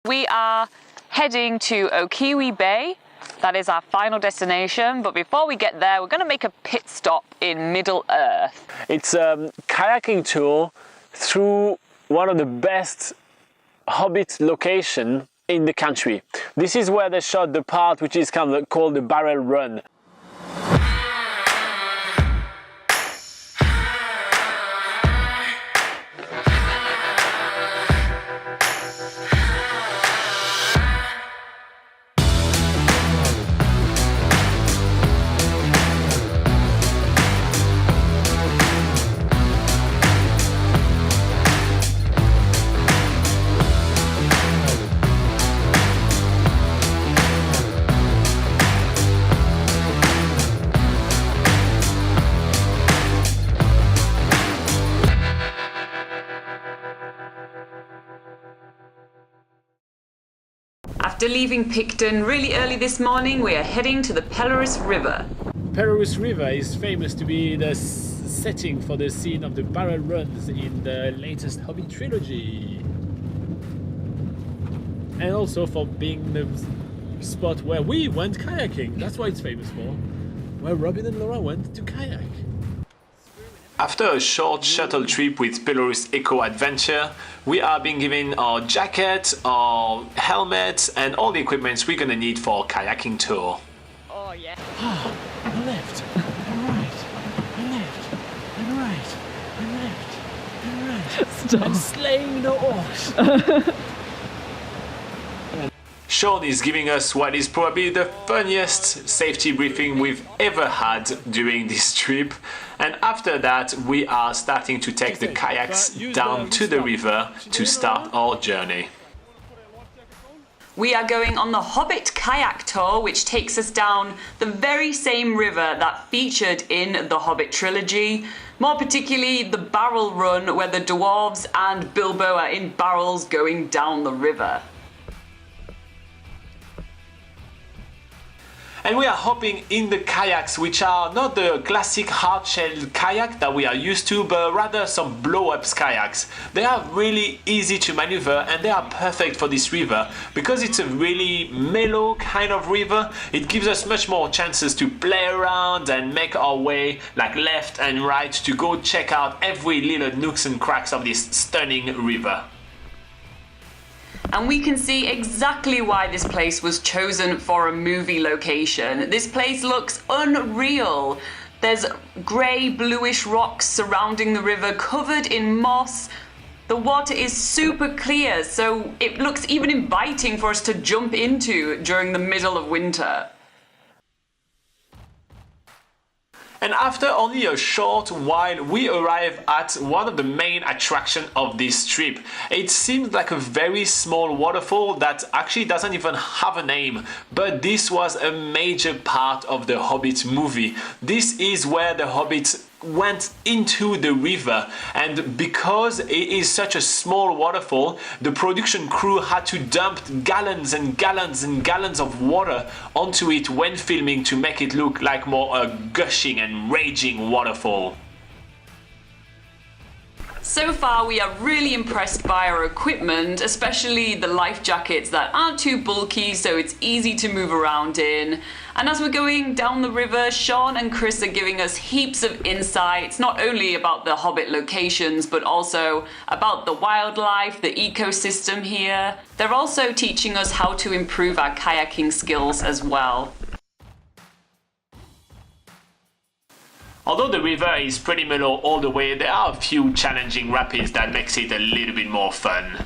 We are heading to Okiwi Bay. That is our final destination, but before we get there, we're going to make a pit stop in Middle Earth. It's a kayaking tour through one of the best Hobbit location in the country. This is where they shot the part which is kind of called the barrel run. After leaving Picton really early this morning, we are heading to the Pelorus River. Pelorus River is famous to be the setting for the scene of the barrel runs in the latest Hobbit trilogy. And also for being the spot where we went kayaking. That's what it's famous for. Where Robin and Laura went to kayak. After a short shuttle trip with Pelorus Eco Adventure, we are being given our jacket, our helmets, and all the equipment we're gonna need for kayaking tour. Oh yeah. And left, and right, and left, and right, and left, and right. Stop. And slaying the horse. Sean is giving us what is probably the funniest safety briefing we've ever had during this trip, and after that we are starting to take the kayaks down to the river to start our journey. We are going on the Hobbit Kayak Tour, which takes us down the very same river that featured in the Hobbit trilogy, more particularly the barrel run where the dwarves and Bilbo are in barrels going down the river. And we are hopping in the kayaks, which are not the classic hard-shelled kayak that we are used to, but rather some blow-up kayaks. They are really easy to maneuver and they are perfect for this river because it's a really mellow kind of river. It gives us much more chances to play around and make our way like left and right to go check out every little nooks and cracks of this stunning river. And we can see exactly why this place was chosen for a movie location. This place looks unreal. There's grey, bluish rocks surrounding the river covered in moss. The water is super clear, so it looks even inviting for us to jump into during the middle of winter. And after only a short while, we arrive at one of the main attractions of this trip. It seems like a very small waterfall that actually doesn't even have a name, but this was a major part of the Hobbit movie. This is where the Hobbits went into the river, and because it is such a small waterfall, the production crew had to dump gallons and gallons and gallons of water onto it when filming to make it look like more a gushing and raging waterfall. So far we are really impressed by our equipment, especially the life jackets that aren't too bulky so it's easy to move around in. And as we're going down the river, Sean and Chris are giving us heaps of insights, not only about the Hobbit locations but also about the wildlife, the ecosystem here. They're also teaching us how to improve our kayaking skills as well. Although the river is pretty mellow all the way, there are a few challenging rapids that makes it a little bit more fun.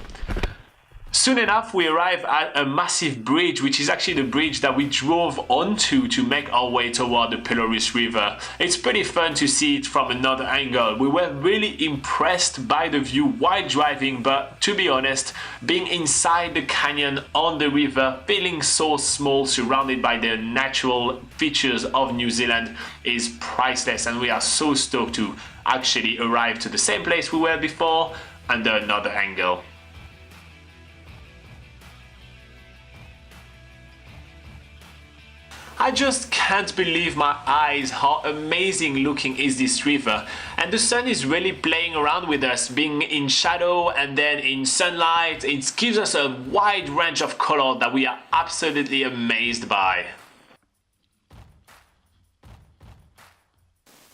Soon enough, we arrive at a massive bridge, which is actually the bridge that we drove onto to make our way toward the Pelorus River. It's pretty fun to see it from another angle. We were really impressed by the view while driving, but to be honest, being inside the canyon on the river, feeling so small, surrounded by the natural features of New Zealand is priceless, and we are so stoked to actually arrive to the same place we were before under another angle. I just can't believe my eyes how amazing looking is this river, and the sun is really playing around with us, being in shadow and then in sunlight. It gives us a wide range of color that we are absolutely amazed by.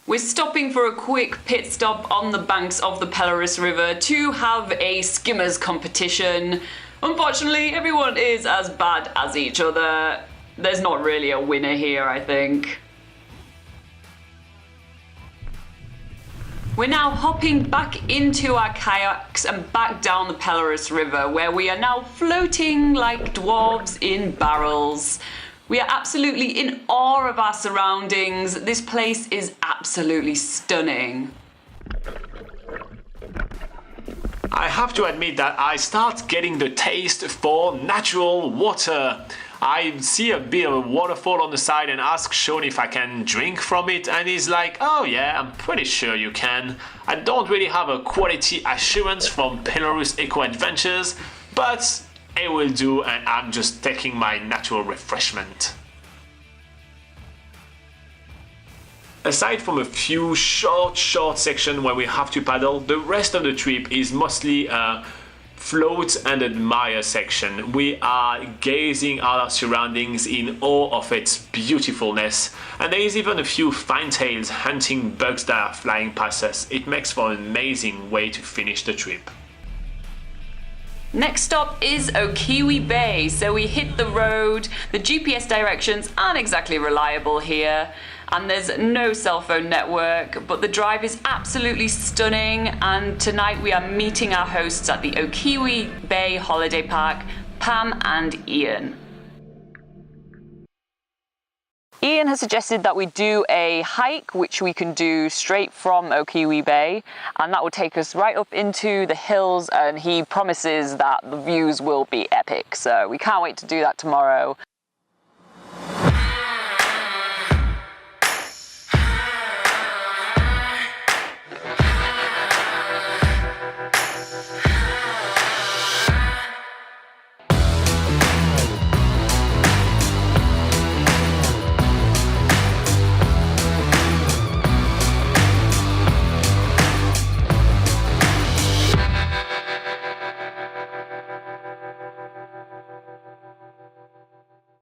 We're stopping for a quick pit stop on the banks of the Pelorus River to have a skimmers competition. Unfortunately, everyone is as bad as each other. There's not really a winner here, I think. We're now hopping back into our kayaks and back down the Pelorus River, where we are now floating like dwarves in barrels. We are absolutely in awe of our surroundings. This place is absolutely stunning. I have to admit that I start getting the taste for natural water. I see a bit of a waterfall on the side and ask Sean if I can drink from it, and he's like, oh yeah, I'm pretty sure you can. I don't really have a quality assurance from Pelorus Eco Adventures, but it will do, and I'm just taking my natural refreshment. Aside from a few short sections where we have to paddle, the rest of the trip is mostly a float and admire section. We are gazing at our surroundings in awe of its beautifulness, and there is even a few fantails hunting bugs that are flying past us. It makes for an amazing way to finish the trip. Next stop is Okiwi Bay, so we hit the road. The GPS directions aren't exactly reliable here, and there's no cell phone network, but the drive is absolutely stunning, and tonight we are meeting our hosts at the Okiwi Bay Holiday Park, Pam and Ian. Ian has suggested that we do a hike, which we can do straight from Okiwi Bay, and that will take us right up into the hills, and he promises that the views will be epic, so we can't wait to do that tomorrow.